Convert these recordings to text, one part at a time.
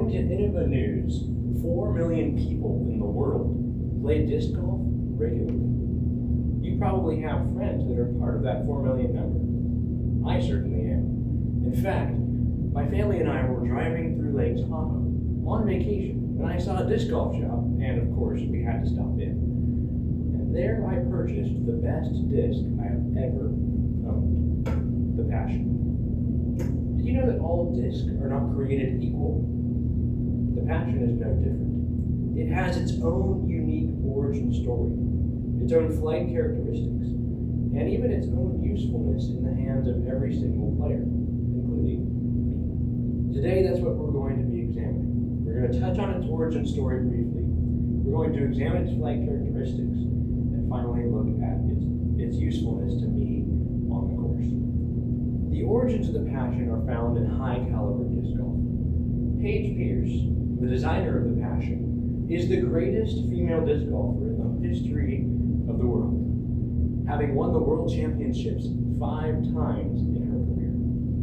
According to Innova News, 4 million people in the world play disc golf regularly. You probably have friends that are part of that 4 million number. I certainly am. In fact, my family and I were driving through Lake Tahoe on vacation, and I saw a disc golf shop, and of course we had to stop in. And there I purchased the best disc I have ever owned, the Passion. Did you know that all discs are not created equal? The Passion is no different. It has its own unique origin story, its own flight characteristics, and even its own usefulness in the hands of every single player, including me. Today, that's what we're going to be examining. We're going to touch on its origin story briefly. We're going to examine its flight characteristics, and finally look at its usefulness to me on the course. The origins of the Passion are found in high-caliber disc golf. Paige Pierce, the designer of the Passion, is the greatest female disc golfer in the history of the world, having won the World Championships 5 times in her career,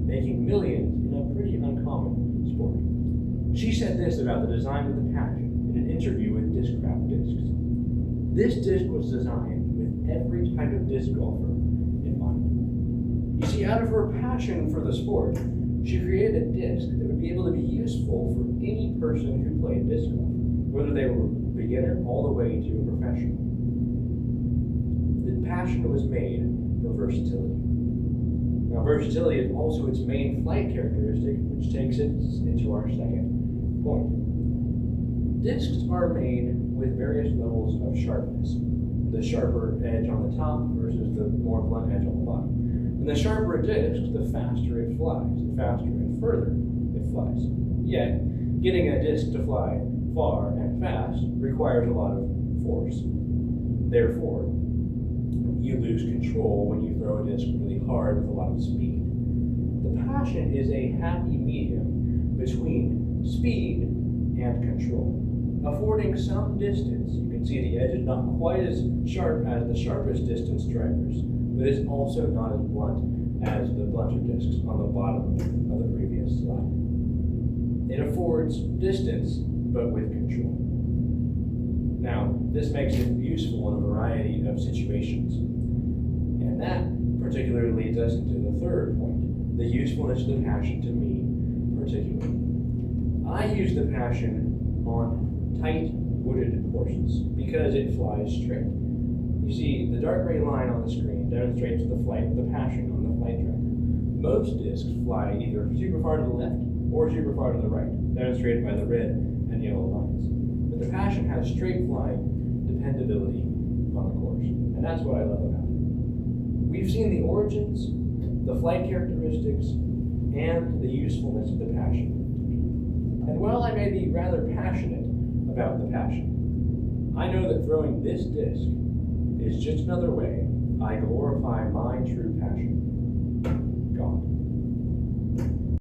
making millions in a pretty uncommon sport. She said this about the design of the Passion in an interview with Discraft Discs. This disc was designed with every type of disc golfer in mind. You see, out of her passion for the sport, she created a disc that would be able to be useful for any person who played disc golf, whether they were a beginner all the way to a professional. The Passion was made for versatility. Now, versatility is also its main flight characteristic, which takes us into our second point. Discs are made with various levels of sharpness. The sharper edge on the top versus the more blunt edge on the bottom. And the sharper a disc, the faster it flies. The faster and further it flies. Yet, getting a disc to fly far and fast requires a lot of force. Therefore, you lose control when you throw a disc really hard with a lot of speed. The Passion is a happy medium between speed and control, affording some distance. You can see the edge is not quite as sharp as the sharpest distance drivers, but is also not as blunt as the blunter discs on the bottom of the previous slide. It affords distance, but with control. Now, this makes it useful in a variety of situations. And that particularly leads us into the third point, the usefulness of the Passion to me particularly. I use the Passion on tight wooded courses because it flies straight. You see, the dark gray line on the screen demonstrates the flight of the Passion on the flight tracker. Most discs fly either super far to the left or super far to the right, demonstrated by the red and yellow lines. But the Passion has straight flying dependability on the course, and that's what I love about it. We've seen the origins, the flight characteristics, and the usefulness of the Passion to me. And while I may be rather passionate about the Passion, I know that throwing this disc is just another way I glorify my true passion, God.